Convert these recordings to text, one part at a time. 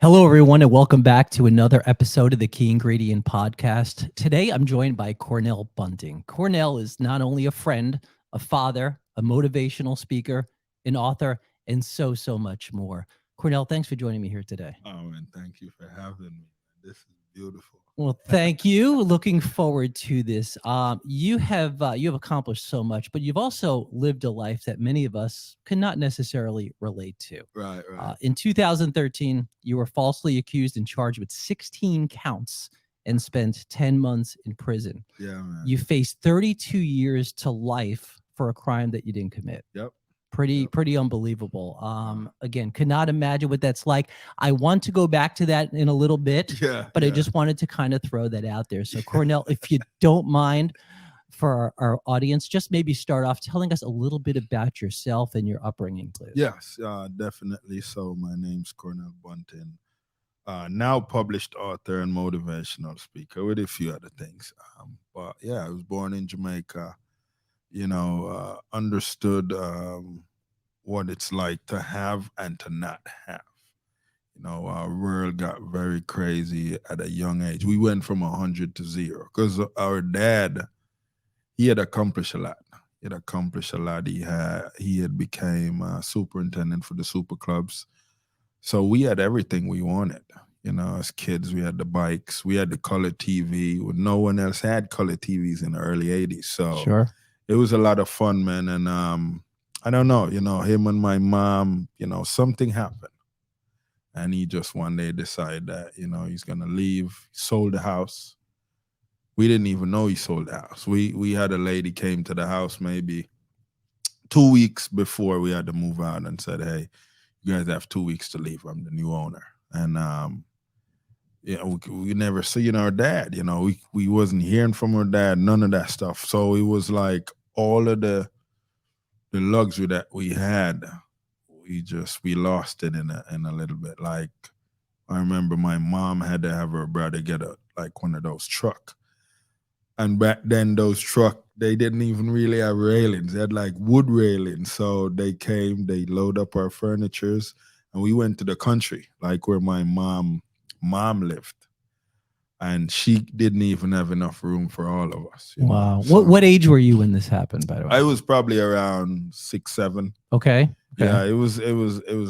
Hello, everyone, and welcome back to another episode of the Key Ingredient Podcast. Today, I'm joined by Cornell Bunting. Cornell is not only a friend, a father, a motivational speaker, an author, and so much more. Cornell, thanks for joining me here today. Oh, and thank you for having me. This is beautiful. Well, thank you. Looking forward to this. You have accomplished so much, but you've also lived a life that many of us cannot necessarily relate to. Right, right. In 2013, you were falsely accused and charged with 16 counts and spent 10 months in prison. Yeah, man. You faced 32 years to life for a crime that you didn't commit. Yep. Pretty unbelievable. Again, could not imagine what that's like. I want to go back to that in a little bit, Yeah. but I just wanted to kind of throw that out there. So, Cornell, if you don't mind, for our audience, just maybe start off telling us a little bit about yourself and your upbringing, please. Yes, definitely. So my name's Cornell Bunting. Now published author and motivational speaker with a few other things. But yeah, I was born in Jamaica. Understood what it's like to have and to not have. Our world got very crazy at a young age. We went from 100 to 0 because our dad, he had accomplished a lot. He had became superintendent for the super clubs. So we had everything we wanted. As kids, we had the bikes, we had the color TV. When no one else had color TVs in the early '80s. So Sure. it was a lot of fun, man. And I don't know, him and my mom, something happened. And he just one day decided that, he's gonna leave, sold the house. We didn't even know he sold the house. We had a lady came to the house maybe 2 weeks before we had to move out and said, "Hey, you guys have 2 weeks to leave. I'm the new owner." And we never seen our dad. We wasn't hearing from our dad, none of that stuff. So it was like all of the luxury that we had, we lost it in a little bit. Like I remember my mom had to have her brother get one of those truck. And back then those truck, they didn't even really have railings. They had like wood railings. So they came, they load up our furnitures, and we went to the country, like where my mom lived. And she didn't even have enough room for all of us. Wow. So What age were you when this happened, by the way? I was probably around 6, 7. Okay. Yeah, it was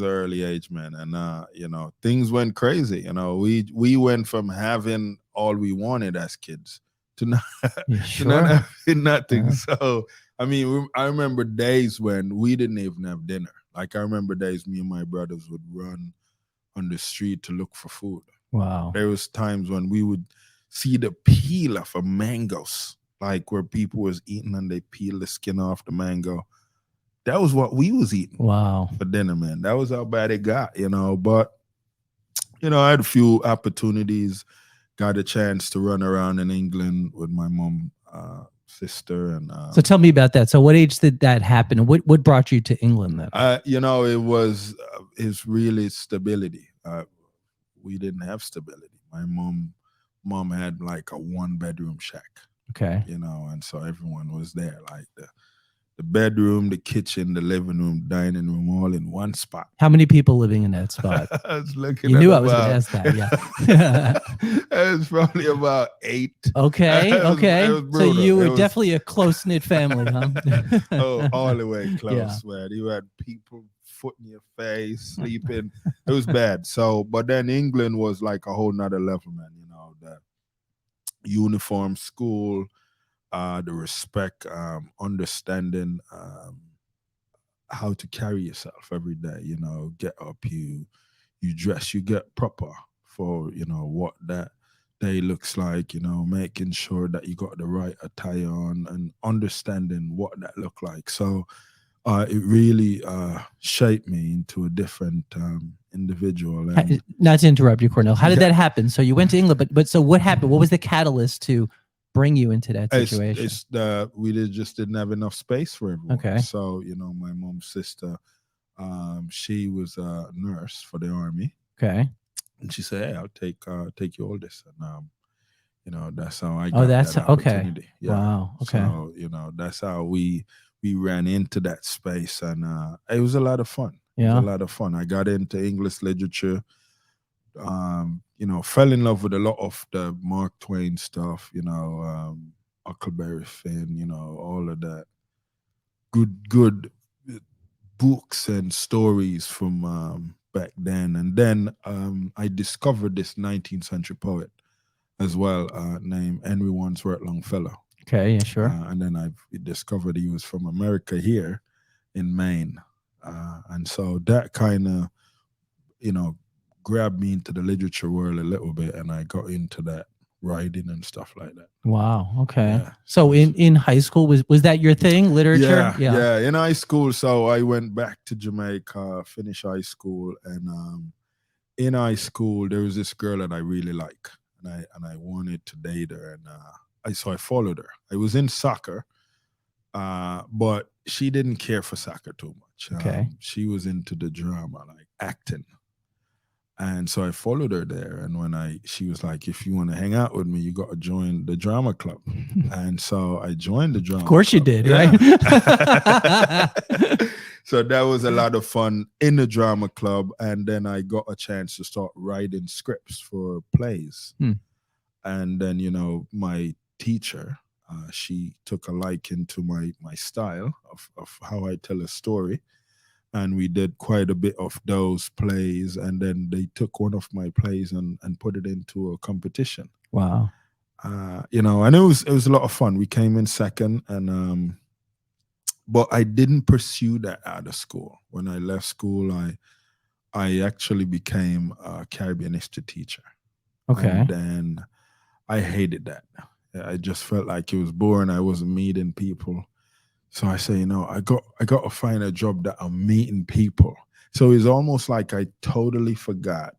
early age, man. And things went crazy. We went from having all we wanted as kids to not, to not having nothing. Yeah. So I mean, I remember days when we didn't even have dinner. Like I remember days me and my brothers would run on the street to look for food. Wow. There was times when we would see the peel of a mangoes, like where people was eating and they peel the skin off the mango. That was what we was eating. Wow. For dinner, man. That was how bad it got, But, I had a few opportunities, got a chance to run around in England with my mom, sister. And So tell me about that. So what age did that happen? What brought you to England then? It's really stability. We didn't have stability. My mom had like a 1-bedroom shack, Okay. and so everyone was there, like the bedroom, the kitchen, the living room, dining room, all in one spot. How many people living in that spot? I was looking. You knew I was going to ask that. Yeah. It was probably about 8. Okay. It was So brutal. you were definitely a close knit family, huh? all the way close, Yeah. man. You had people foot in your face, sleeping. It was bad. So, but then England was like a whole nother level, man. The uniform school, the respect, understanding how to carry yourself every day. Get up, you dress, you get proper for what that day looks like. Making sure that you got the right attire on and understanding what that look like. So it really shaped me into a different individual. And Not to interrupt you, Cornell. How did Yeah. that happen? So you went to England, but so what happened? What was the catalyst to bring you into that situation? we just didn't have enough space for everyone. Okay. So my mom's sister, she was a nurse for the army, Okay. and she said, "Hey, I'll take you all this." And that's how I Oh, got that's that okay. opportunity. Yeah. Wow. Okay. So that's how we ran into that space, and it was a lot of fun. It Yeah. was a lot of fun. I got into English literature. fell in love with a lot of the Mark Twain stuff, Huckleberry Finn, all of that good books and stories from back then. And then I discovered this 19th century poet as well, named Henry Wadsworth Longfellow. Okay, yeah, sure. And then I discovered he was from America here in Maine. And so that kind of, grabbed me into the literature world a little bit, and I got into that writing and stuff like that. Wow. Okay. Yeah. So in high school, was that your thing, literature? Yeah. In high school, so I went back to Jamaica, finished high school, and in high school there was this girl that I really like, and I wanted to date her, and I followed her. I was in soccer, but she didn't care for soccer too much. Okay. She was into the drama, like acting. And so I followed her there. And when she was like, if you want to hang out with me, you got to join the drama club. And so I joined the drama club. Of course you did, right? So that was a lot of fun in the drama club. And then I got a chance to start writing scripts for plays. And then, my teacher, she took a liking to my style of how I tell a story. And we did quite a bit of those plays, and then they took one of my plays and put it into a competition. Wow. And it was a lot of fun. We came in second, and but I didn't pursue that out of school. When I left school, I actually became a Caribbean history teacher. Okay. And then I hated that. I just felt like it was boring. I wasn't meeting people. So I say, I got to find a job that I'm meeting people. So it's almost like I totally forgot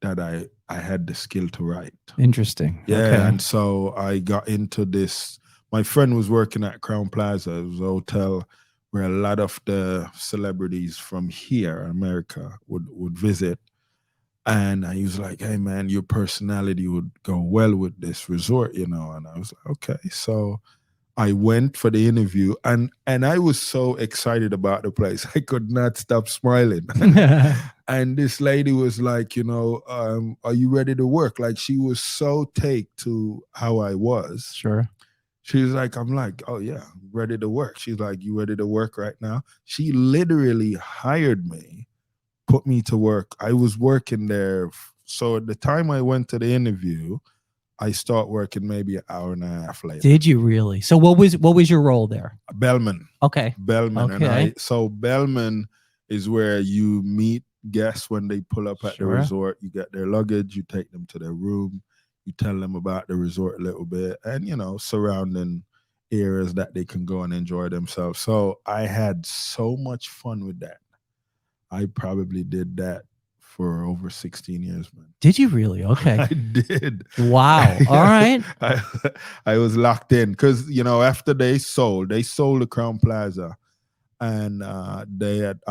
that I had the skill to write. Interesting. Yeah. Okay. And so I got into this. My friend was working at Crown Plaza. It was a hotel where a lot of the celebrities from here, America, would visit. And he was like, hey, man, your personality would go well with this resort, And I was like, okay. So I went for the interview, and I was so excited about the place. I could not stop smiling. And this lady was like, are you ready to work? Like, she was so take to how I was. Sure. She was like, I'm like, oh yeah, I'm ready to work. She's like, you ready to work right now? She literally hired me, put me to work. I was working there. So at the time I went to the interview, I start working maybe an hour and a half later. Did you really? So what was your role there? Bellman. Okay. Bellman. Okay. So Bellman is where you meet guests when they pull up at the resort. You get their luggage, you take them to their room, you tell them about the resort a little bit, and surrounding areas that they can go and enjoy themselves. So I had so much fun with that. I probably did that for over 16 years, man. Did you really? Okay. I did. Wow. All right. I was locked in because, after they sold the Crown Plaza, and I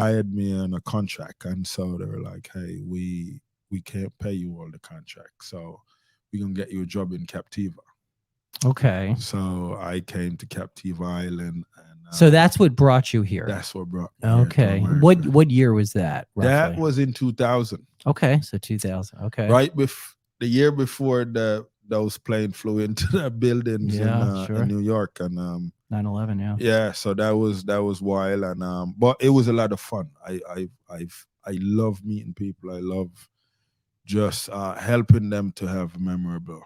had me on a contract. And so they were like, hey, we can't pay you all the contract. So we're going to get you a job in Captiva. Okay. So I came to Captiva Island. So that's what brought you here. That's what brought me Okay. here to What year was that? Roughly? That was in 2000. Okay, so 2000. Okay. Right the year before those planes flew into the buildings in New York, and 9/11. Yeah. Yeah. So that was wild, and but it was a lot of fun. I love meeting people. I love just helping them to have a memorable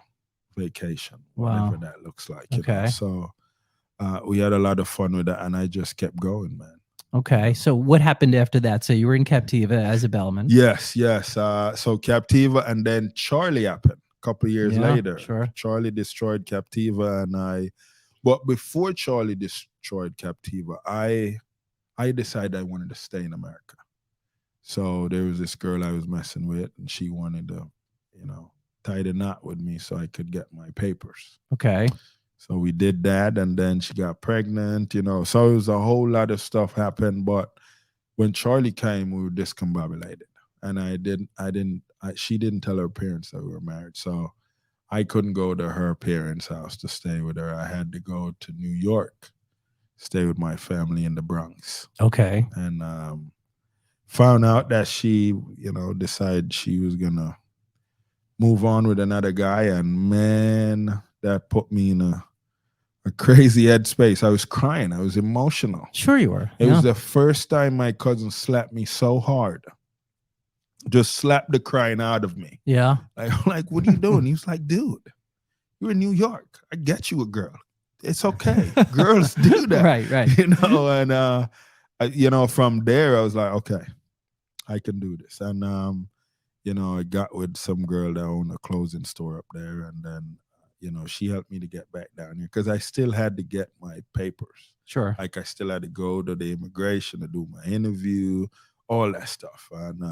vacation, whatever that looks like. Okay. So. We had a lot of fun with that, and I just kept going, man. Okay, so what happened after that? So you were in Captiva as a bellman. Yes. So Captiva, and then Charlie happened a couple of years later. Sure. Charlie destroyed Captiva, but before Charlie destroyed Captiva, I decided I wanted to stay in America. So there was this girl I was messing with, and she wanted to, tie the knot with me so I could get my papers. Okay. So we did that, and then she got pregnant, So it was a whole lot of stuff happened. But when Charlie came, we were discombobulated, and she didn't tell her parents that we were married. So I couldn't go to her parents' house to stay with her. I had to go to New York, stay with my family in the Bronx. Okay. And Found out that she, decided she was gonna move on with another guy, and man, that put me in a crazy headspace. I was crying. I was emotional. Sure you were. It Yeah. was the first time my cousin slapped me so hard, just slapped the crying out of me. Yeah. Like, what are you doing? He was like, dude, you're in New York. I get you a girl. It's okay. Girls do that. Right. And from there I was like, okay, I can do this. And I got with some girl that owned a clothing store up there, and then she helped me to get back down here because I still had to get my papers. Sure. Like, I still had to go to the immigration to do my interview, all that stuff. And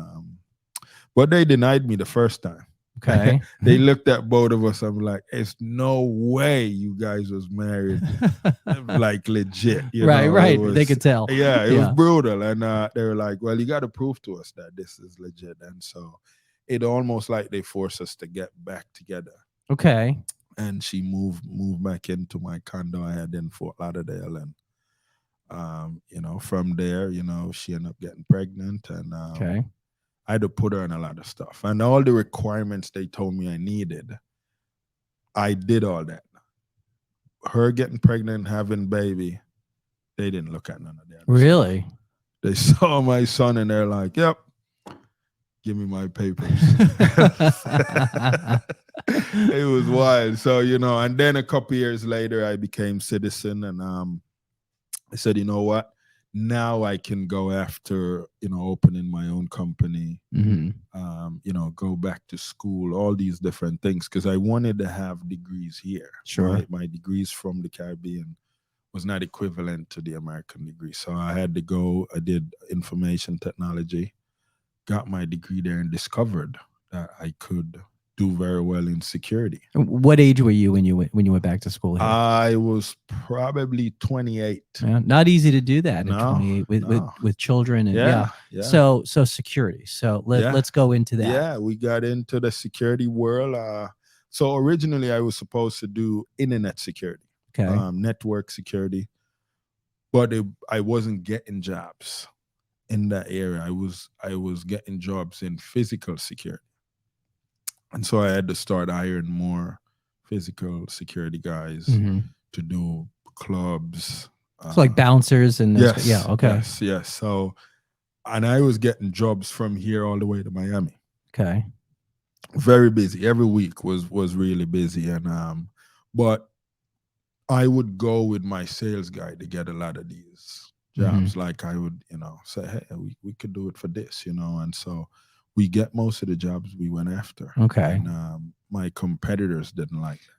but they denied me the first time. Okay. They looked at both of us. I'm like, it's no way you guys was married, like legit. Right. Was, they could tell. Yeah, it was brutal. And they were like, well, you got to prove to us that this is legit. And so it almost like they forced us to get back together. Okay. And she moved back into my condo I had in Fort Lauderdale. And from there, she ended up getting pregnant, and Okay. I had to put her on a lot of stuff. And all the requirements they told me I needed, I did all that. Her getting pregnant, having baby, they didn't look at none of that. Really? Stuff. They saw my son and they're like, yep, give me my papers. It was wild. So, and then a couple years later, I became citizen, and I said, you know what? Now I can go after, opening my own company, go back to school, all these different things, because I wanted to have degrees here. Sure. My degrees from the Caribbean was not equivalent to the American degree. So I had to go, I did information technology, got my degree there, and discovered that I could do very well in security. What age were you when you went back to school here? I was probably 28. Yeah, not easy to do that at 28 with children. And yeah. So security. So let's go into that. Yeah, we got into the security world. So originally I was supposed to do internet security, network security, but I wasn't getting jobs in that area. I was getting jobs in physical security. And so I had to start hiring more physical security guys to do clubs. So like bouncers and yes, yeah, okay. Yes. So, and I was getting jobs from here all the way to Miami. Okay. Very busy. Every week was really busy. And but I would go with my sales guy to get a lot of these jobs. Like I would, say, hey, we could do it for this, and so we get most of the jobs we went after. Okay. And my competitors didn't like it.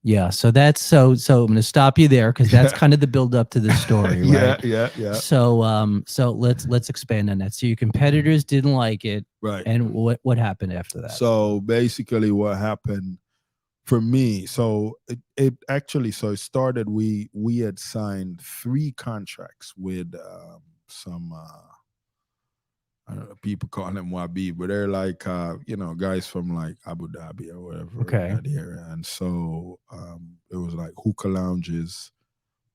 Yeah. So that's so I'm going to stop you there because that's kind of the build up to the story, right? Yeah. So let's expand on that. So your competitors didn't like it. Right. And what happened after that? So basically what happened for me, so it started, we had signed 3 contracts with some I don't know, people call them Wabi, but they're like, guys from like Abu Dhabi or whatever. Okay. That area. And so it was like hookah lounges,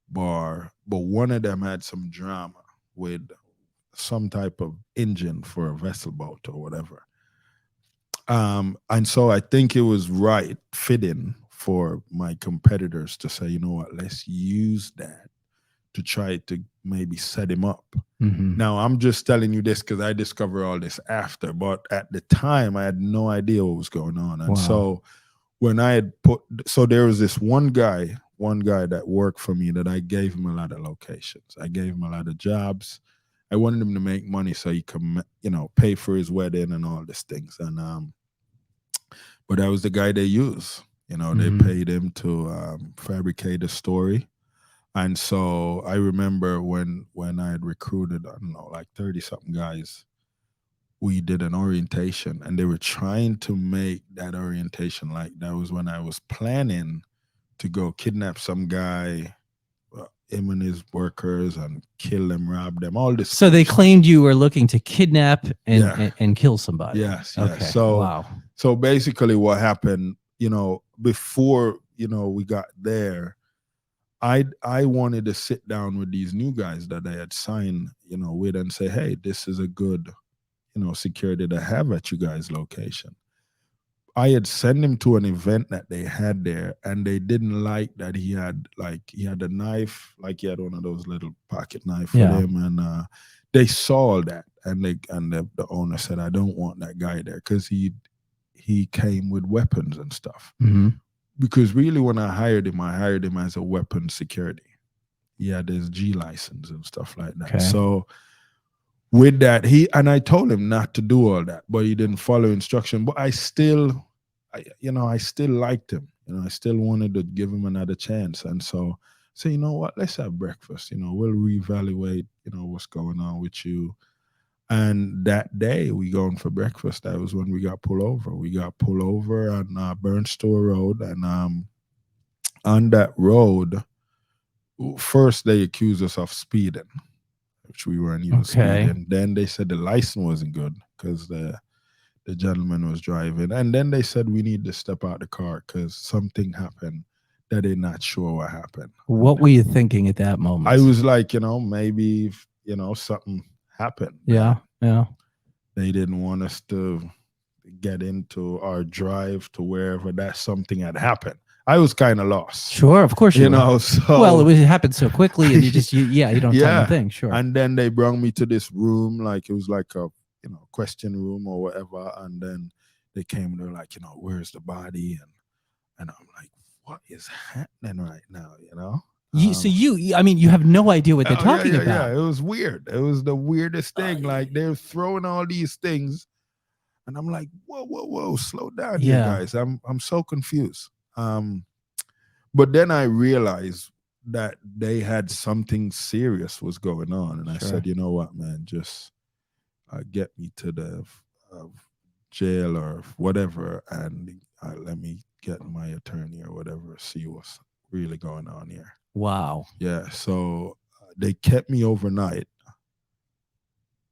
bar, but one of them had some drama with some type of engine for a vessel boat or whatever. And so I think it was fitting for my competitors to say, you know what, let's use that to try to maybe set him up. Now, I'm just telling you this because I discovered all this after, but at the time, I had no idea what was going on. And so when I had there was this one guy that worked for me that I gave him a lot of locations. I gave him a lot of jobs. I wanted him to make money so he could, pay for his wedding and all these things. And but that was the guy they used. They paid him to fabricate a story. And so I remember when I had recruited, I don't know, like 30-something guys, we did an orientation, and they were trying to make that orientation like that was when I was planning to go kidnap some guy, him and his workers, and kill them, rob them, all this. So they claimed you were looking to kidnap and kill somebody. Yes. Okay. So basically what happened, before, we got there, I wanted to sit down with these new guys that I had signed, with, and say, hey, this is a good security to have at you guys' location. I had sent him to an event that they had there, and they didn't like that he had a knife, like he had one of those little pocket knife with Yeah. him, and they saw all that, and the owner said, I don't want that guy there because he came with weapons and stuff. Mm-hmm. Because really, when I hired him as a weapons security. He had his G license and stuff like that. Okay. So with that, I told him not to do all that, but he didn't follow instruction. But I still liked him. I still wanted to give him another chance. And so you know what, let's have breakfast. We'll reevaluate, what's going on with you. And that day we going for breakfast. That was when we got pulled over. We got pulled over on Burnstore Road. And on that road, first they accused us of speeding, which we weren't even speeding. Then they said the license wasn't good because the gentleman was driving. And then they said we need to step out the car because something happened that they're not sure what happened. What were you thinking at that moment? I was like, maybe, something happened. Yeah. Yeah. They didn't want us to get into our drive to wherever that something had happened. I was kind of lost. Sure, of course you know. So, well, it happened so quickly, and you just you don't tell them things. Sure. And then they brought me to this room, like it was like a question room or whatever. And then they came and they're like, where's the body? And I'm like, what is happening right now? So you have no idea what they're talking about. Yeah, it was weird. It was the weirdest thing. Like they're throwing all these things, and I'm like, whoa, slow down, you guys. I'm so confused. But then I realized that they had something serious was going on, and I said, you know what, man, just get me to the jail or whatever, and let me get my attorney or whatever, see what's really going on here. Wow. Yeah. So they kept me overnight.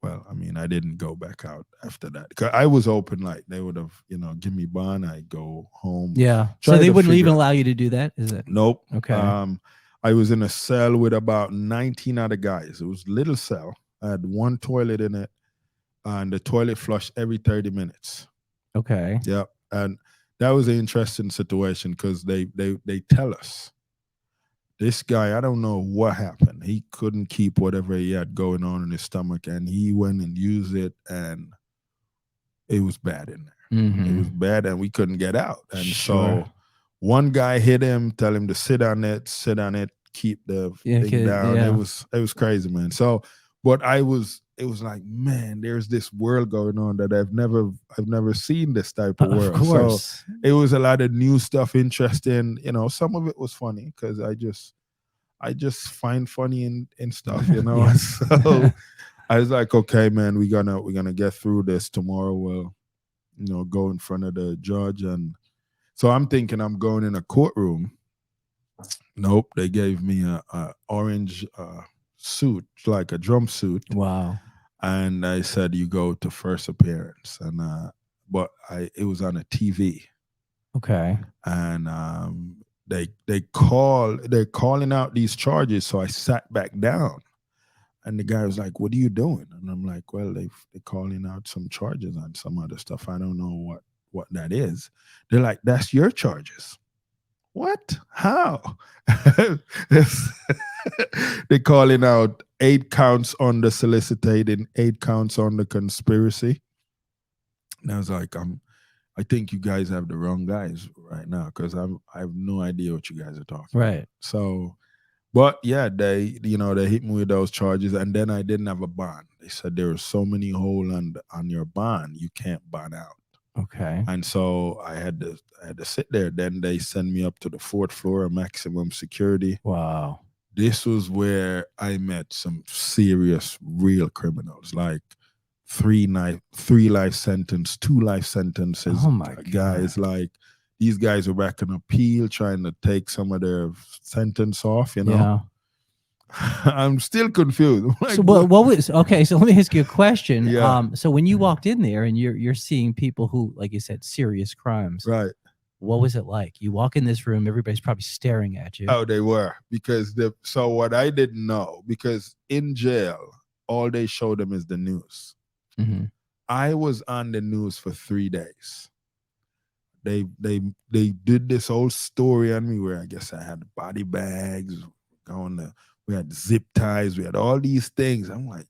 Well, I mean, I didn't go back out after that because I was open. Like they would have, give me bond. I go home. Yeah. So they wouldn't even allow you to do that, is it? Nope. Okay. I was in a cell with about 19 other guys. It was a little cell. I had one toilet in it, and the toilet flushed every 30 minutes. Okay. Yep. And that was an interesting situation because they tell us. This guy, I don't know what happened. He couldn't keep whatever he had going on in his stomach, and he went and used it, and it was bad in there. Mm-hmm. It was bad, and we couldn't get out. And so one guy hit him, tell him to sit on it, keep the thing down. Yeah. It was crazy, man. So, but it was like, man, there's this world going on that I've never seen this type of world. Of course. So it was a lot of new stuff, interesting. Some of it was funny because I just find funny in stuff, So I was like, okay, man, we're gonna get through this tomorrow. We'll, go in front of the judge, and so I'm thinking I'm going in a courtroom. Nope, they gave me a orange suit, like a drum suit. Wow. And I said, you go to first appearance, and but it was on a TV. Okay. And they're calling out these charges, so I sat back down, and the guy was like, what are you doing? And I'm like, well, they're calling out some charges on some other stuff. I don't know what that is. They're like, that's your charges. What? How? They're calling out 8 counts on the solicitation, 8 counts on the conspiracy. And I was like, I think you guys have the wrong guys right now because I have no idea what you guys are talking about. So, but yeah, they hit me with those charges, and then I didn't have a bond. They said there were so many holes on your bond, you can't bond out. Okay. And so I had to sit there. Then they send me up to the 4th floor of maximum security. Wow. This was where I met some serious, real criminals, like 3 life sentence, 2 life sentences. Oh my God. Guys, like these guys were back on appeal, trying to take some of their sentence off, Yeah. I'm still confused. Like, so what was okay? So let me ask you a question. Yeah. So when you walked in there and you're seeing people who, like you said, serious crimes, right? What was it like? You walk in this room, everybody's probably staring at you. Oh, they were, because so what I didn't know, because in jail, all they show them is the news. Mm-hmm. I was on the news for 3 days. They did this whole story on me where I guess I had body bags, going to, we had zip ties, we had all these things. I'm like,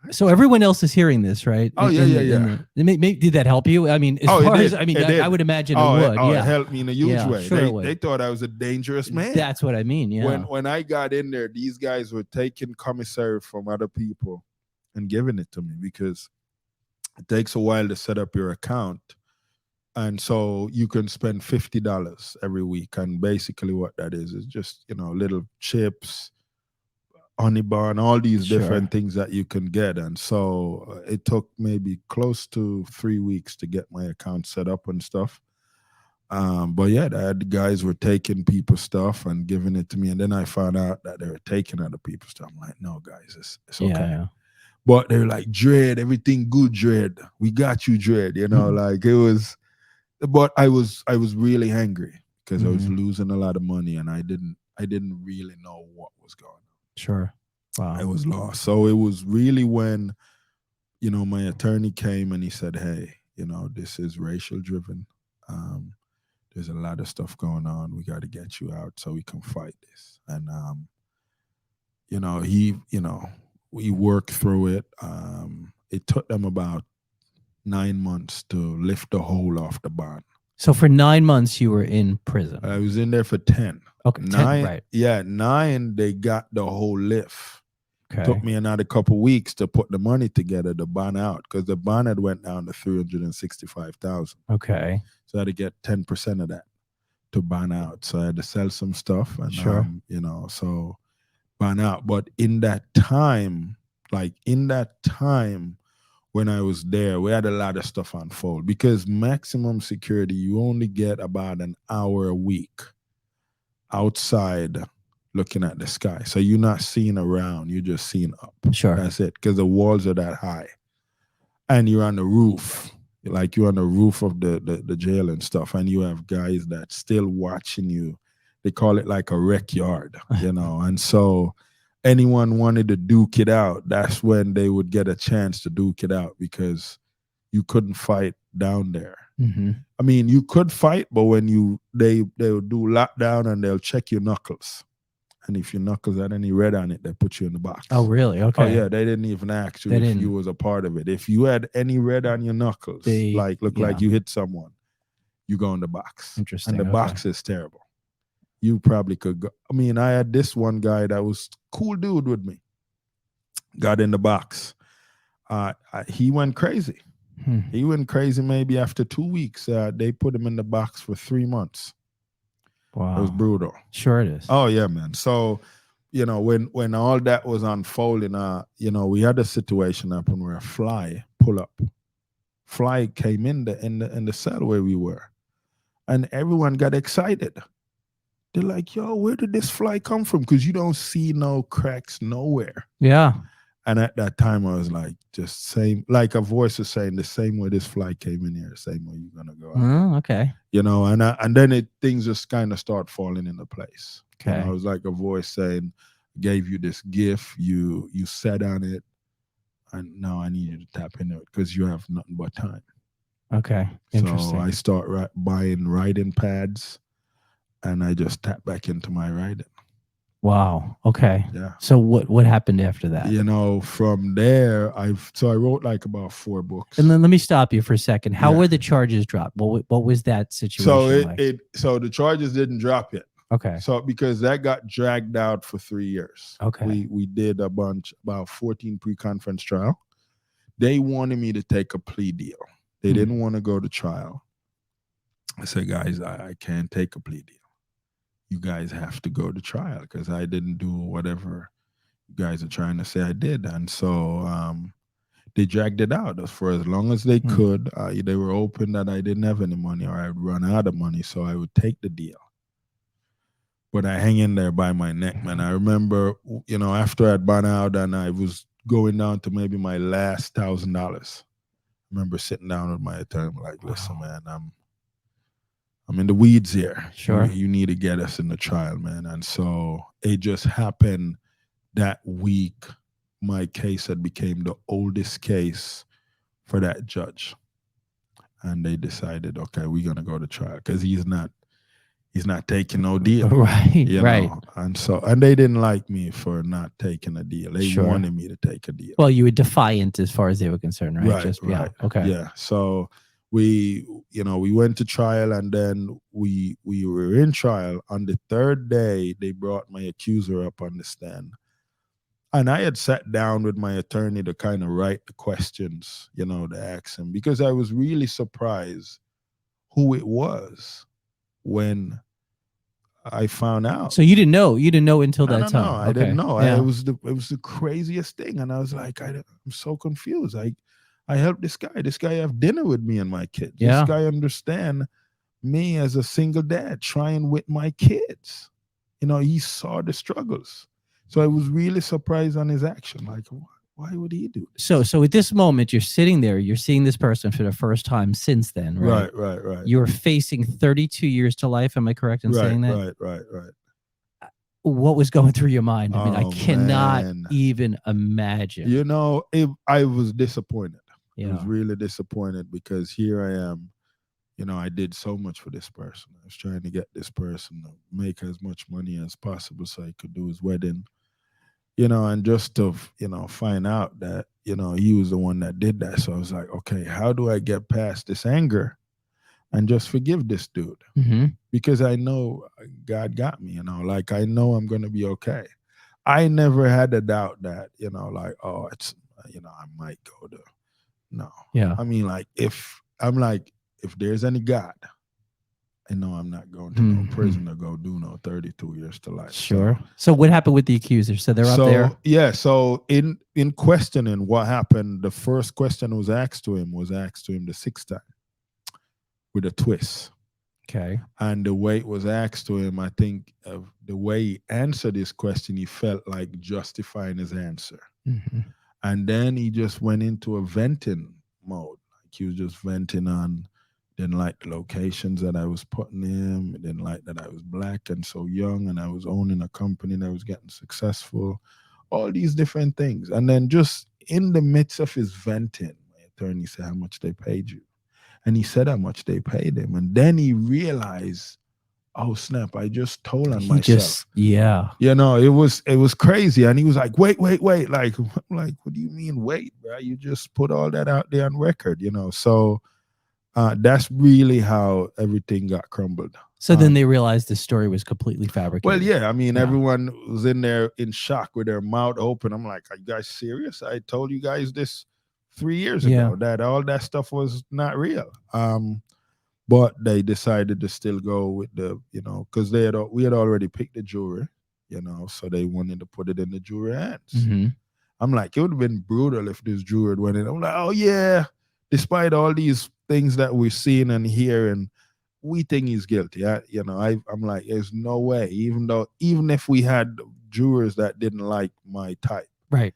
what? So everyone else is hearing this, right? Oh yeah, yeah. Did that help you? I mean, as Oh, it far as did. I mean, It did. I would imagine Oh, it would. it Yeah, helped me in a huge yeah, way. sure it They would. they thought I was a dangerous man. That's what I mean. Yeah. When I got in there, these guys were taking commissary from other people and giving it to me because it takes a while to set up your account. And so you can spend $50 every week. And basically what that is just, little chips, honey bun, all these Sure. different things that you can get. And so it took maybe close to 3 weeks to get my account set up and stuff. But yeah, the guys were taking people's stuff and giving it to me. And then I found out that they were taking other people's stuff. I'm like, no, guys, it's okay. Yeah. But they're like, Dread, everything good, Dread. We got you, Dread. Like it was, but I was really angry because I was losing a lot of money and I didn't really know what was going on. Sure. Wow. I was lost. So it was really when, my attorney came and he said, hey, this is racial driven. There's a lot of stuff going on. We got to get you out so we can fight this. And, we worked through it. It took them about 9 months to lift the whole off the bond. So for 9 months you were in prison. I was in there for 10. Okay, 10, right. Yeah, 9, they got the whole lift. Okay. Took me another couple weeks to put the money together to bond out because the bond had went down to $365,000. Okay. So I had to get 10% of that to bond out. So I had to sell some stuff and sure. So bond out. But in that time when I was there, we had a lot of stuff unfold because maximum security, you only get about an hour a week outside looking at the sky. So you're not seeing around, you're just seeing up. Sure. That's it, because the walls are that high. And you're on the roof, like you're on the roof of the jail and stuff, and you have guys that still watching you. They call it like a rec yard, and so anyone wanted to duke it out, that's when they would get a chance to duke it out because you couldn't fight down there. I mean, you could fight, but when they would do lockdown and they'll check your knuckles. And if your knuckles had any red on it, they put you in the box. Oh, really? Okay. Oh, yeah. They didn't even ask you if you was a part of it. If you had any red on your knuckles, like you hit someone, you go in the box. Interesting. And the box is terrible. You probably could go. I mean, I had this one guy that was cool dude with me. Got in the box. He went crazy. He went crazy maybe after 2 weeks. They put him in the box for 3 months. Wow. It was brutal. Sure it is. Oh, yeah, man. So, when all that was unfolding, we had a situation happen where a fly came in the cell where we were. And everyone got excited. They're like, yo, where did this fly come from? Because you don't see no cracks nowhere. Yeah. And at that time, I was like, just same, like a voice was saying, the same way this fly came in here, the same way you're gonna go out. Oh, okay. And then things just kind of start falling into place. Okay. It was like a voice saying, gave you this gift, you sat on it, and now I need you to tap into it because you have nothing but time. Okay. Interesting. So I start buying writing pads, and I just tap back into my writing. Wow. Okay. Yeah. So what happened after that? From there, I wrote like about 4 books. And then let me stop you for a second. How were the charges dropped? What was that situation like? So the charges didn't drop yet. Okay. So because that got dragged out for 3 years. Okay. We did about 14 pre-conference trial. They wanted me to take a plea deal. They didn't want to go to trial. I said, guys, I can't take a plea deal. You guys have to go to trial because I didn't do whatever you guys are trying to say I did. And so they dragged it out for as long as they could. They were open that I didn't have any money or I'd run out of money, so I would take the deal. But I hang in there by my neck, man. I remember, after I'd been out and I was going down to maybe my last $1,000. I remember sitting down with my attorney, like, listen, man, I'm in the weeds here. Sure. You need to get us in the trial, man. And so it just happened that week. My case had became the oldest case for that judge. And they decided, okay, we're gonna go to trial because he's not taking no deal. Right, You right. know, and they didn't like me for not taking a deal. They Sure. wanted me to take a deal. Well, you were defiant as far as they were concerned, right? Right, right. Yeah. Okay. Yeah. So we went to trial, and then we were in trial. On the third day, they brought my accuser up on the stand. And I had sat down with my attorney to kind of write the questions, to ask him, because I was really surprised who it was when I found out. So you didn't know until that time. No, I didn't know. Yeah. It was the craziest thing, and I was like, I'm so confused. I helped this guy. This guy have dinner with me and my kids. Yeah. This guy understand me as a single dad trying with my kids. He saw the struggles. So I was really surprised on his action. Like, why would he do this? So at this moment, you're sitting there, you're seeing this person for the first time since then, right? Right. You're facing 32 years to life. Am I correct in saying that? Right. What was going through your mind? I mean, I Oh, cannot man. even imagine. I was disappointed. Yeah. I was really disappointed because here I am. I did so much for this person. I was trying to get this person to make as much money as possible so he could do his wedding. And just to, find out that, he was the one that did that. So I was like, okay, how do I get past this anger and just forgive this dude? Mm-hmm. Because I know God got me, like I know I'm going to be okay. I never had a doubt that, like, oh, it's, I might go to, no. Yeah. I mean, like, if there's any God, I know I'm not going to no prison to go do no 32 years to life. Sure. So what happened with the accuser? So they're up there? Yeah. So in questioning what happened, the first question was asked to him the sixth time with a twist. Okay. And the way it was asked to him, I think the way he answered this question, he felt like justifying his answer. Mm-hmm. And then he just went into a venting mode. Like he was just venting on, didn't like the locations that I was putting him, didn't like that I was black and so young and I was owning a company that was getting successful, all these different things. And then just in the midst of his venting, my attorney said, how much they paid you? And he said how much they paid him. And then he realized, oh snap, I just told on myself. It was crazy. And he was like, wait. Like, I'm like, what do you mean wait, bro? You just put all that out there on record, So that's really how everything got crumbled. So then they realized the story was completely fabricated. Well, yeah. I mean, everyone was in there in shock with their mouth open. I'm like, are you guys serious? I told you guys this 3 years ago that all that stuff was not real. But they decided to still go with the, because we had already picked the jury, so they wanted to put it in the jury hands. Mm-hmm. I'm like, it would have been brutal if this jury had went in. I'm like, oh yeah, despite all these things that we're seeing and hearing, we think he's guilty. I'm like, there's no way. Even if we had jurors that didn't like my type, right,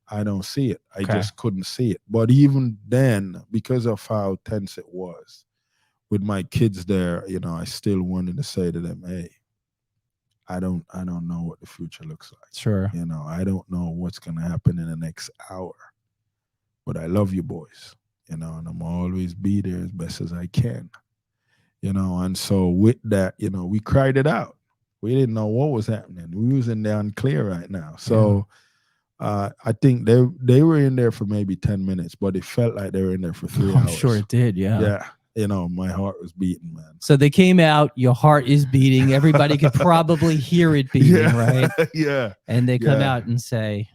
I don't see it. I just couldn't see it. But even then, because of how tense it was with my kids there, I still wanted to say to them, hey, I don't know what the future looks like. Sure. I don't know what's going to happen in the next hour. But I love you boys, and I'm always be there as best as I can. And so with that, we cried it out. We didn't know what was happening. We was in there unclear right now. So I think they were in there for maybe 10 minutes, but it felt like they were in there for 3 hours. I'm sure it did, yeah. My heart was beating, man. So they came out, your heart is beating. Everybody could probably hear it beating, right? Yeah. And they come out and say,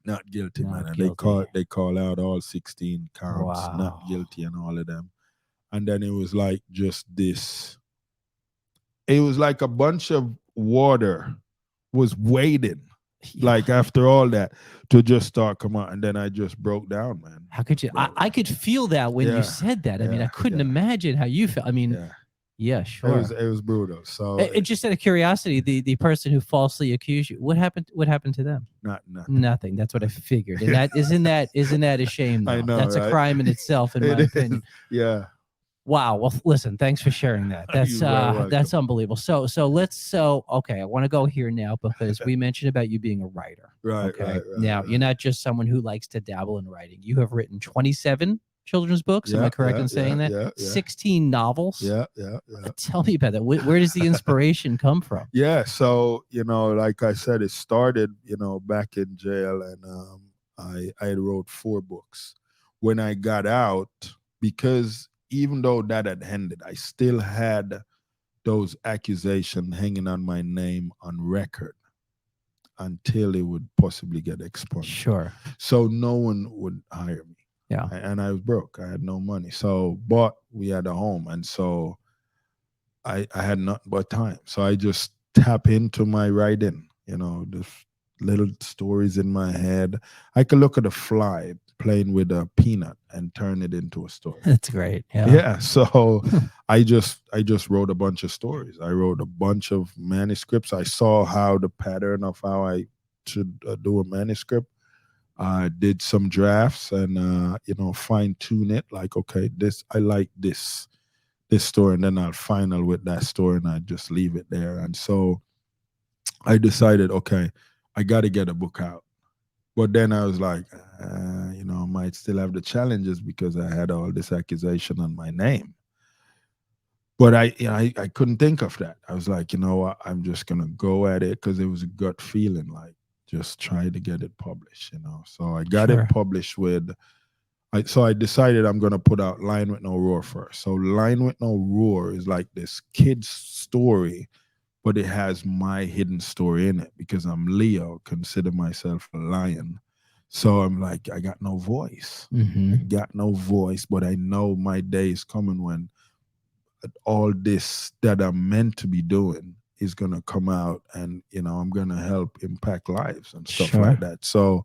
not guilty, man. And guilty. they call out all 16 counts, not guilty and all of them. And then it was like just this. It was like a bunch of water was waiting, like after all that, to just start come out. And then I just broke down, man. How could you? I could feel that when you said that. I mean, I couldn't imagine how you felt. I mean, yeah, sure. It was brutal. So it just out of curiosity, the person who falsely accused you, what happened to them? Nothing. That's what I figured. And that isn't that a shame though? I know, that's a crime in itself, in my opinion. Yeah. Wow. Well, listen, thanks for sharing that. That's unbelievable. So okay, I want to go here now because we mentioned about you being a writer. Right. Okay. Now, you're not just someone who likes to dabble in writing. You have written 27 children's books. Am I Yeah, correct yeah, in yeah, saying that? yeah, yeah, 16 novels. yeah, yeah, yeah. Tell me about that. Where does the inspiration come from? Yeah, so like I said, it started, back in jail, and I wrote 4 books. When I got out, because even though that had ended, I still had those accusations hanging on my name on record until it would possibly get expunged. Sure. So no one would hire me, Yeah. and I was broke. I had no money. So, but we had a home, and so I had nothing but time. So I just tap into my writing, just little stories in my head. I could look at a fly playing with a peanut and turn it into a story. That's great. Yeah. Yeah. So I just wrote a bunch of stories. I wrote a bunch of manuscripts. I saw how the pattern of how I should do a manuscript. I did some drafts and fine tune it. Like, okay, this I like this story, and then I'll final with that story, and I just leave it there. And so I decided, okay, I got to get a book out. But then I was like, I might still have the challenges because I had all this accusation on my name. But I couldn't think of that. I was like, you know what, I'm just gonna go at it because it was a gut feeling, like just try to get it published. So I got it Sure. published with so I decided I'm gonna put out Lion with No Roar first. So Lion with No Roar is like this kid's story, but it has my hidden story in it because I'm Leo, consider myself a lion. So I'm like, I got no voice. I Hmm. got no voice, but I know my day is coming when all this that I'm meant to be doing is gonna come out, and I'm gonna help impact lives and stuff Sure. like that. So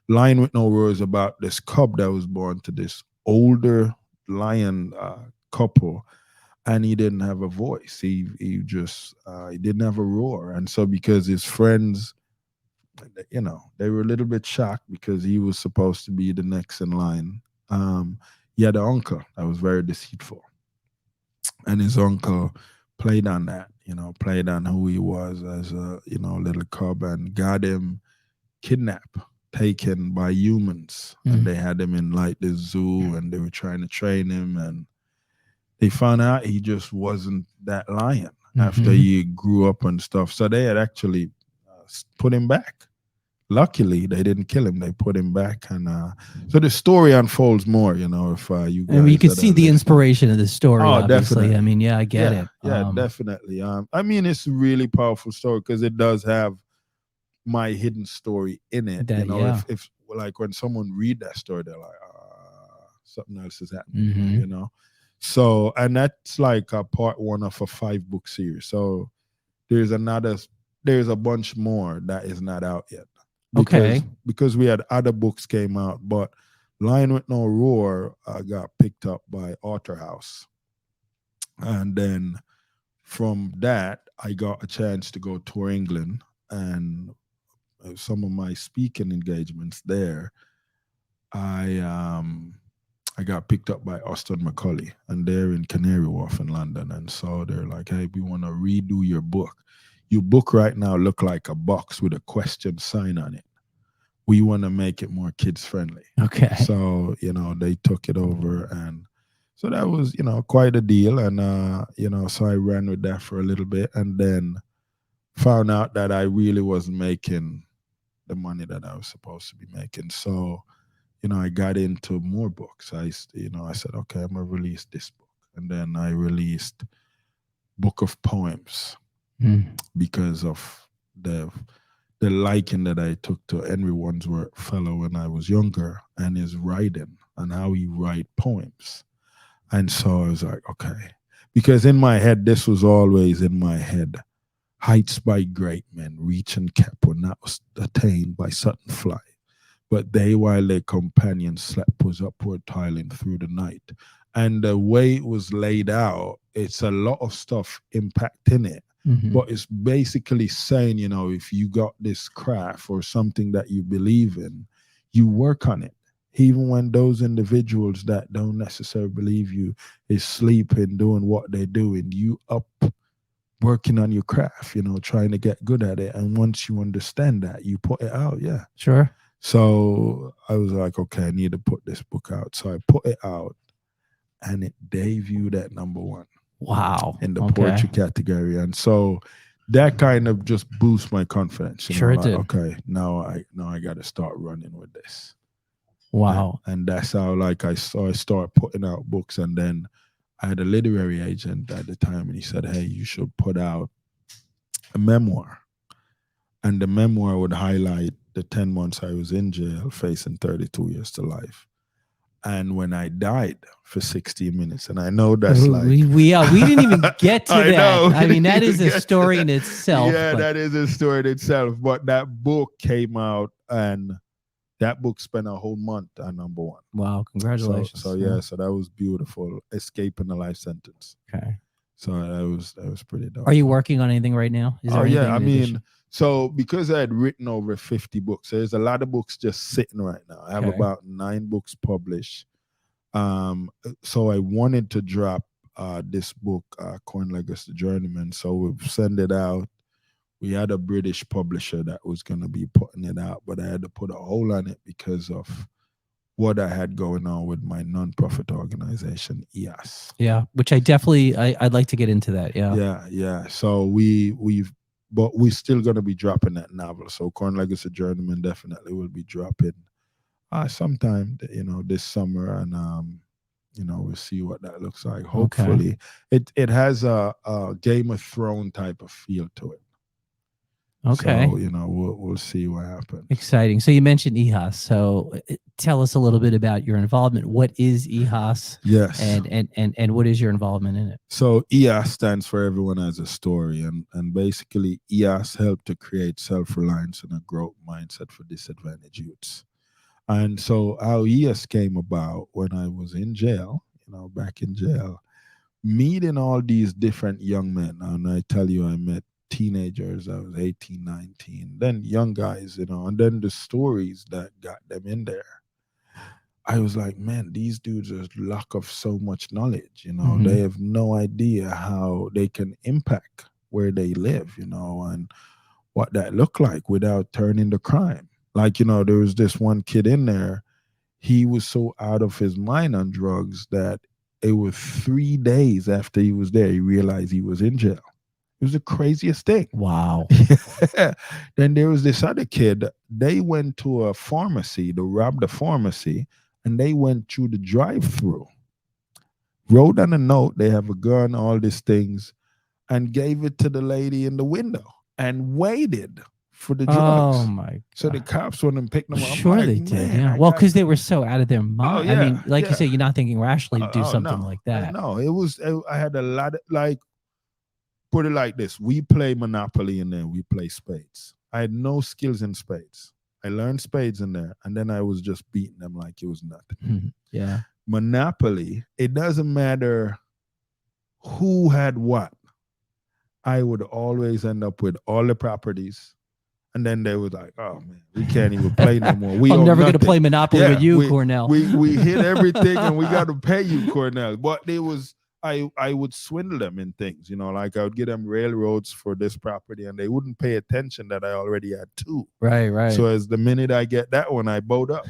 Lion with No Roar is about this cub that was born to this older lion couple, and he didn't have a voice. He didn't have a roar, and so because his friends, they were a little bit shocked because he was supposed to be the next in line. He had an uncle that was very deceitful, and his uncle played on that. Played on who he was as a little cub, and got him kidnapped, taken by humans, and Mm. they had him in like this zoo, and they were trying to train him, and they found out he just wasn't that lion after Hmm. he grew up and stuff. So they had actually put him back. Luckily, they didn't kill him; they put him back, and so the story unfolds more. If you I mean, you guys could that see are the listening. inspiration of the story, Oh, obviously. I definitely. mean, yeah, I get Yeah, it. yeah, definitely. I mean, it's a really powerful story because it does have my hidden story in it. That, yeah. If like when someone read that story, they're like, something else is happening here, Hmm. So, and that's like a part one of a 5-book series. So there's another, there's a bunch more that is not out yet Okay. because we had other books came out, but Lion with No Roar got picked up by Author House, and then from that I got a chance to go tour England, and some of my speaking engagements there, I um I got picked up by Austin Macaulay, and they're in Canary Wharf in London, and so they're like, "Hey, we want to redo your book. Your book right now look like a box with a question sign on it. We want to make it more kids friendly." Okay. So they took it over, and so that was quite a deal, and so I ran with that for a little bit, and then found out that I really wasn't making the money that I was supposed to be making. So, I got into more books. I said, okay, I'm gonna release this book, and then I released Book of Poems Mm. because of the liking that I took to Henry Wadsworth fellow when I was younger, and his writing and how he write poems. And so I was like, okay, because in my head, this was always in my head. Heights by great men reach and kept were not attained by sudden flight. But they, while their companions slept, was upward toiling through the night. And the way it was laid out, it's a lot of stuff impacting it. Hmm. But it's basically saying, if you got this craft or something that you believe in, you work on it. Even when those individuals that don't necessarily believe you is sleeping, doing what they're doing, you up working on your craft, trying to get good at it. And once you understand that, you put it out. Yeah. Sure. So I was like, okay, I need to put this book out. So I put it out, and it debuted at #1 Wow. in the Okay. poetry category. And so that kind of just boosts my confidence, Sure it like, did. okay, now I got to start running with this. Wow. And that's how, like, I start putting out books. And then I had a literary agent at the time, and he said, hey, you should put out a memoir. And the memoir would highlight the 10 months I was in jail facing 32 years to life, and when I died for 60 minutes. And I know that's like, We didn't even get to I that. know. I mean, that You is a get to story in that. itself. Yeah, But that is a story in itself. But that book came out, and that book spent a whole month at #1. wow, So congratulations. yeah, so that was beautiful. Escaping a life sentence. Okay. So that was pretty dope. Are you working on anything right now? Is there Oh yeah, anything I in addition? mean, so because I had written over 50 books, there's a lot of books just sitting right now. I have Okay. about 9 books published. So I wanted to drop this book, Corn Legacy Journeyman. So we've sent it out. We had a British publisher that was going to be putting it out, but I had to put a hold on it because of what I had going on with my nonprofit organization, EAS. Yeah, which I definitely I'd like to get into that. Yeah. Yeah. So but we're still going to be dropping that novel. So Corn Legacy Journeyman definitely will be dropping sometime, this summer. And we'll see what that looks like. Hopefully it has a Game of Thrones type of feel to it. Okay. So we'll see what happens. Exciting. So you mentioned EHAS. So tell us a little bit about your involvement. What is EHAS? Yes. And what is your involvement in it? So EAS stands for Everyone Has a Story, and basically EAS helped to create self-reliance and a growth mindset for disadvantaged youths. And so how EAS came about when I was in jail, back in jail, meeting all these different young men. And I tell you, I met teenagers. I was 18, 19, then young guys, and then the stories that got them in there. I was like, man, these dudes are lack of so much knowledge. They have no idea how they can impact where they live, and what that look like without turning to crime. Like, there was this one kid in there. He was so out of his mind on drugs that it was 3 days after he was there, he realized he was in jail. It was the craziest thing. Wow. Then there was this other kid. They went to a pharmacy to rob the pharmacy, and they went through the drive-through, wrote on a note, they have a gun, all these things, and gave it to the lady in the window and waited for the drugs. Oh my God. So the cops went and picked them up. Sure, like, they did. man, Yeah. I Well, got- because they were so out of their mind. yeah, I mean, like you yeah. said, you're not thinking rationally to do something no. like that. No, it was. I had a lot of, like, put it like this: we play Monopoly in there. We play spades. I had no skills in spades. I learned spades in there, and then I was just beating them like it was nothing. Yeah. Monopoly, it doesn't matter who had what. I would always end up with all the properties. And then they was like, "Oh man, we can't even play no more. We I'm own never going to nothing." play Monopoly with you, we, Cornell. We hit everything, and we got to pay you, Cornell. But it was, I would swindle them in things, like I would give them railroads for this property, and they wouldn't pay attention that I already had 2. Right. So as the minute I get that one, I bowed up,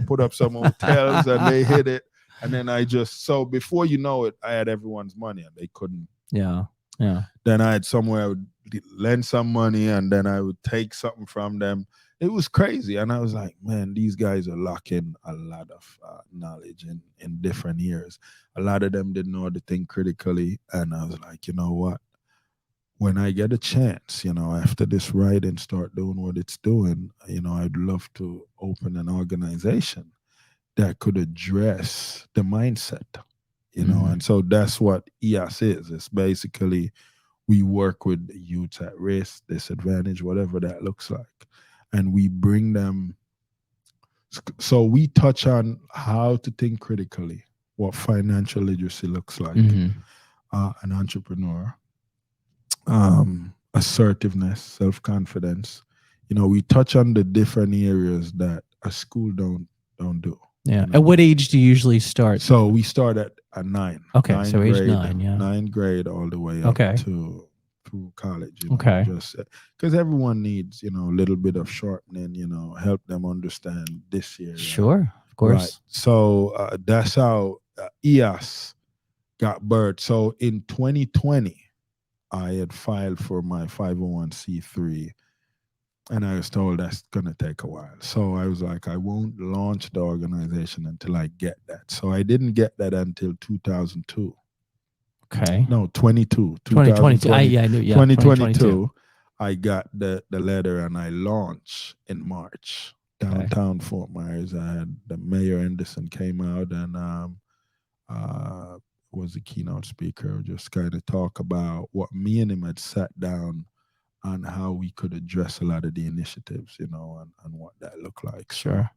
put up some hotels, and they hit it. And then so before you know it, I had everyone's money, and they couldn't. Yeah. Then I had somewhere I would lend some money, and then I would take something from them. It was crazy. And I was like, man, these guys are locking a lot of knowledge in different years. A lot of them didn't know how to think critically. And I was like, you know what? When I get a chance, after this writing start doing what it's doing, I'd love to open an organization that could address the mindset, and so that's what EAS is. It's basically, we work with youths at risk, disadvantage, whatever that looks like. And we bring them, so we touch on how to think critically, what financial literacy looks like, an entrepreneur, assertiveness, self-confidence. We touch on the different areas that a school don't do. Yeah. At what age do you usually start? So we start at 9. Okay, so age 9, yeah. 9th grade all the way Okay. up to through college, Okay. just because everyone needs, a little bit of shortening, help them understand this area. Sure. Of Right. course. So that's how EAS got birthed. So in 2020, I had filed for my 501c3, and I was told that's going to take a while. So I was like, I won't launch the organization until I get that. So I didn't get that until 2002. Okay. No, 22. 2022. 2020, Yeah, I knew. Yeah. 2022, I got the letter and I launched in March. Okay. Downtown Fort Myers. I had the Mayor Anderson came out and uh, was a keynote speaker, just kind of talk about what me and him had sat down on how we could address a lot of the initiatives, and what that looked like. So Sure.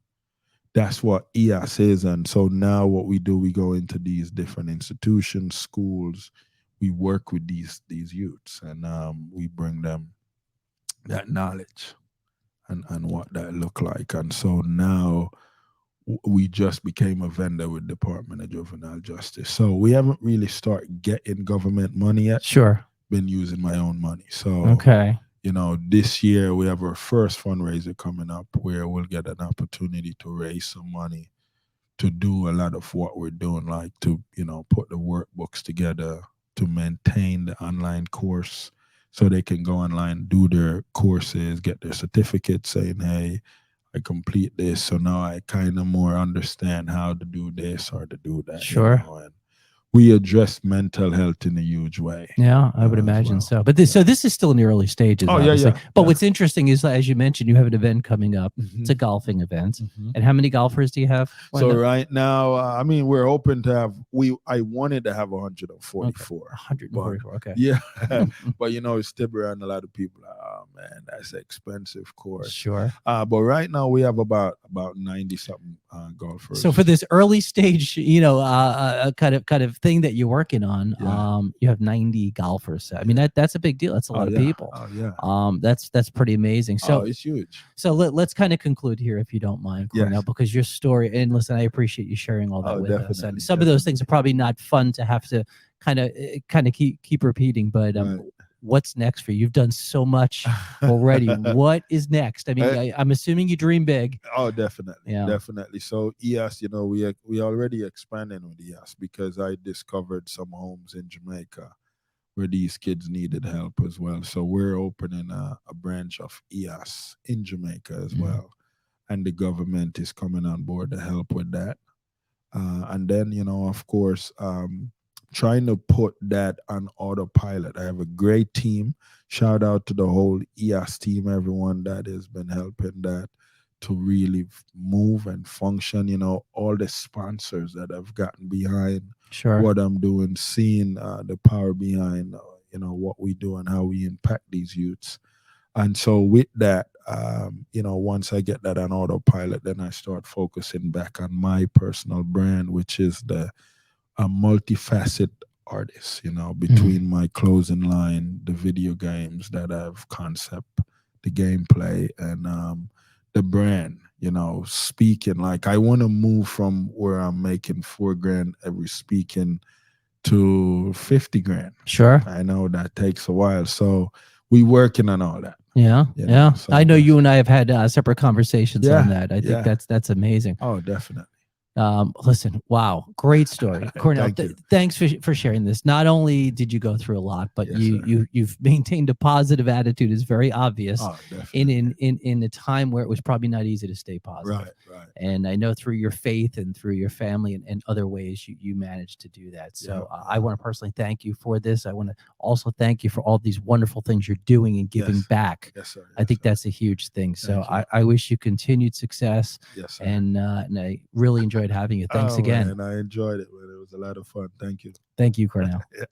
that's what EAS is. And so now what we do, we go into these different institutions, schools, we work with these youths, and we bring them that knowledge and what that look like. And so now we just became a vendor with Department of Juvenile Justice. So we haven't really started getting government money yet. Sure. Been using my own money. So Okay. this year we have our first fundraiser coming up where we'll get an opportunity to raise some money to do a lot of what we're doing, like to, put the workbooks together, to maintain the online course so they can go online, do their courses, get their certificates saying, hey, I complete this. So now I kind of more understand how to do this or to do that. Sure. And we address mental health in a huge way. Yeah, I would imagine so. But this is still in the early stages, obviously. Yeah. But what's interesting is, as you mentioned, you have an event coming up. It's a golfing event. And how many golfers do you have? So right now, we're open to have. I wanted to have 144. Okay. 144. Okay. Yeah, but it's still around a lot of people. Oh man, that's an expensive course. Sure. But right now we have about 90 something golfers. So for this early stage, kind of thing that you're working on, you have 90 golfers. I mean, that's a big deal. That's a lot of people. Oh yeah. That's pretty amazing. So it's huge. So let's kind of conclude here, if you don't mind, Cornell, because your story, and listen, I appreciate you sharing all that with us. And some of those things are probably not fun to have to kind of keep repeating, but what's next for you? You've done so much already. What is next? I mean, I'm assuming you dream big. Oh, definitely. Yeah. Definitely. So EAS, we already expanding with EAS because I discovered some homes in Jamaica where these kids needed help as well. So we're opening a branch of EAS in Jamaica as well. And the government is coming on board to help with that. And then, of course, trying to put that on autopilot. I have a great team. Shout out to the whole EAS team, everyone that has been helping that to really move and function. All the sponsors that have gotten behind what I'm doing, seeing the power behind, what we do and how we impact these youths. And so with that, once I get that on autopilot, then I start focusing back on my personal brand, which is a multifaceted artist, between my clothing line, the video games that have concept, the gameplay, and the brand, speaking. Like I want to move from where I'm making $4,000 every speaking to 50 grand. Sure. I know that takes a while. So we working on all that. Yeah. So I know you and I have had separate conversations on that. I think yeah. that's amazing. Oh, definitely. Listen, wow, great story, Cornell. Thank thanks for sharing this. Not only did you go through a lot, but Yes, you've maintained a positive attitude. Is very obvious. Oh, definitely. In a time where it was probably not easy to stay positive. Right. And I know through your faith and through your family and other ways you managed to do that. So I want to personally thank you for this. I want to also thank you for all these wonderful things you're doing and giving back. Yes, sir. I think that's a huge thing. So I wish you continued success. Yes, sir. And I really enjoyed having you. Thanks again. Man, I enjoyed it. It was a lot of fun. Thank you. Thank you, Cornell. Yeah.